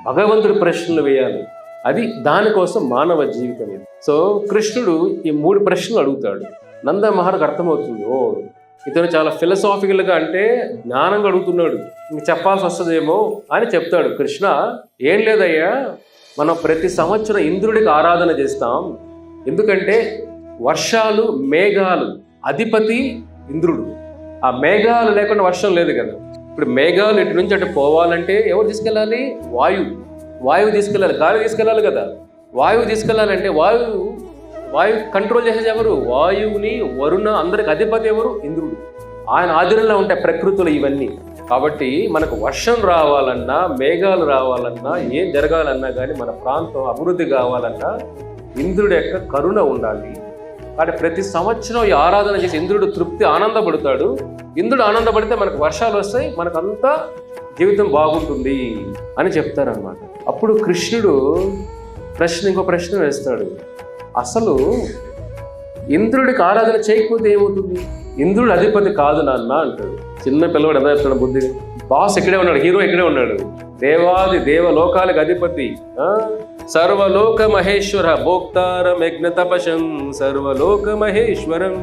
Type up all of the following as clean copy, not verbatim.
భగవంతుడి ప్రశ్నలు వేయాలి. అది దానికోసం మానవ జీవితం ఇది. సో కృష్ణుడు ఈ 3 ప్రశ్నలు అడుగుతాడు. నంద మహారాజుకు అర్థమవుతుంది, ఓ ఇతను చాలా ఫిలసాఫికల్గా అంటే జ్ఞానంగా అడుగుతున్నాడు, ఇంక చెప్పాల్సి వస్తుందేమో అని చెప్తాడు. కృష్ణ, ఏం లేదయ్యా, మనం ప్రతి సంవత్సరం ఇంద్రుడికి ఆరాధన చేస్తాం. ఎందుకంటే వర్షాలు మేఘాలు అధిపతి ఇంద్రుడు. ఆ మేఘాలు లేకుండా వర్షం లేదు కదా. ఇప్పుడు మేఘాలు ఇటు నుంచి అటు పోవాలంటే ఎవరు తీసుకెళ్ళాలి? వాయువు తీసుకెళ్ళాలి. గాలి తీసుకెళ్ళాలి కదా. వాయువు తీసుకెళ్ళాలంటే వాయువు కంట్రోల్ చేసేది ఎవరు? వాయువుని, వరుణ అందరికి అధిపతి ఎవరు? ఇంద్రుడు. ఆయన ఆధీనంలో ఉంటాయి ప్రకృతులు ఇవన్నీ. కాబట్టి మనకు వర్షం రావాలన్నా, మేఘాలు రావాలన్నా, ఏం జరగాలన్నా కానీ, మన ప్రాంతం అభివృద్ధి కావాలన్నా ఇంద్రుడి యొక్క కరుణ ఉండాలి. కాబట్టి ప్రతి సంవత్సరం ఈ ఆరాధన చేసి ఇంద్రుడు ఆనందపడతాడు. ఇంద్రుడు ఆనందపడితే మనకు వర్షాలు వస్తాయి, మనకంతా జీవితం బాగుంటుంది అని చెప్తారనమాట. అప్పుడు కృష్ణుడు ఇంకో ప్రశ్న వేస్తాడు. అసలు ఇంద్రుడికి ఆరాధన చేయకపోతే ఏమవుతుంది? ఇంద్రుడు అధిపతి కాదు నాన్న అంటాడు. చిన్న పిల్లవాడు ఎలా చెప్తాడు బుద్ధి. బాస్ ఇక్కడే ఉన్నాడు, హీరో ఇక్కడే ఉన్నాడు. దేవాది దేవలోకాలకు అధిపతి, సర్వలోక మహేశ్వర, భోక్తారం యజ్ఞ తపశం సర్వలోక మహేశ్వరం,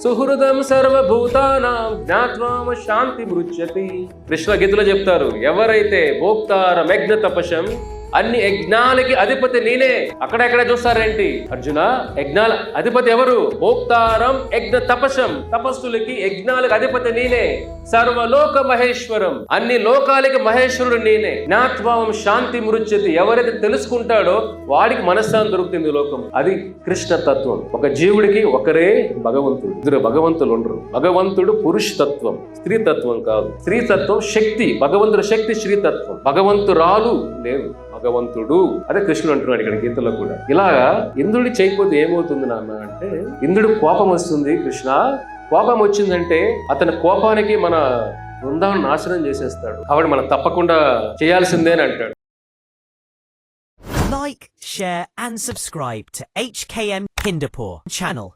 సుహృదం సర్వభూతానాం జ్ఞాత్వామ శాంతి మృచ్యతి. కృష్ణ గీతలో చెప్తారు, ఎవరైతే భోక్తారం యజ్ఞ తపశం, అన్ని యజ్ఞాలకి అధిపతి నేనే. అక్కడెక్కడ చూస్తారేంటి అర్జున? యజ్ఞాల అధిపతి ఎవరు? భోక్తారం యజ్ఞ తపశం, తపస్సులకి యజ్ఞాలకు అధిపతి నేనే. సర్వలోక మహేశ్వరం, అన్ని లోకాలకి మహేశ్వరుడు నేనే. జ్ఞాత్వాం శాంతి మృచ్యతి, ఎవరైతే తెలుసుకుంటాడో వాడికి మనశ్శాంతి దొరుకుతుంది లోకం. అది కృష్ణ తత్వం. ఒక జీవుడికి ఒకరే భగవంతుడు, ఇద్దరు భగవంతులు ఉండరు. భగవంతుడు పురుష తత్వం, స్త్రీ తత్వం కాదు. స్త్రీ తత్వం శక్తి, భగవంతుడు శక్తి శ్రీతత్వం. భగవంతురాలు లేవు, భగవంతుడు. అదే కృష్ణుడు అంటున్నాడు ఇక్కడ గీతలో కూడా. ఇలాగా ఇంద్రుడి చేయకపోతే ఏమవుతుంది నాన్న అంటే, ఇంద్రుడు కోపం వస్తుంది. కృష్ణ, కోపం వచ్చిందంటే అతని కోపానికి మన బృందాన్ని నాశనం చేసేస్తాడు. కాబట్టి మనం తప్పకుండా చేయాల్సిందే అని అంటాడు. Like, share and subscribe to HKM Hindupur channel.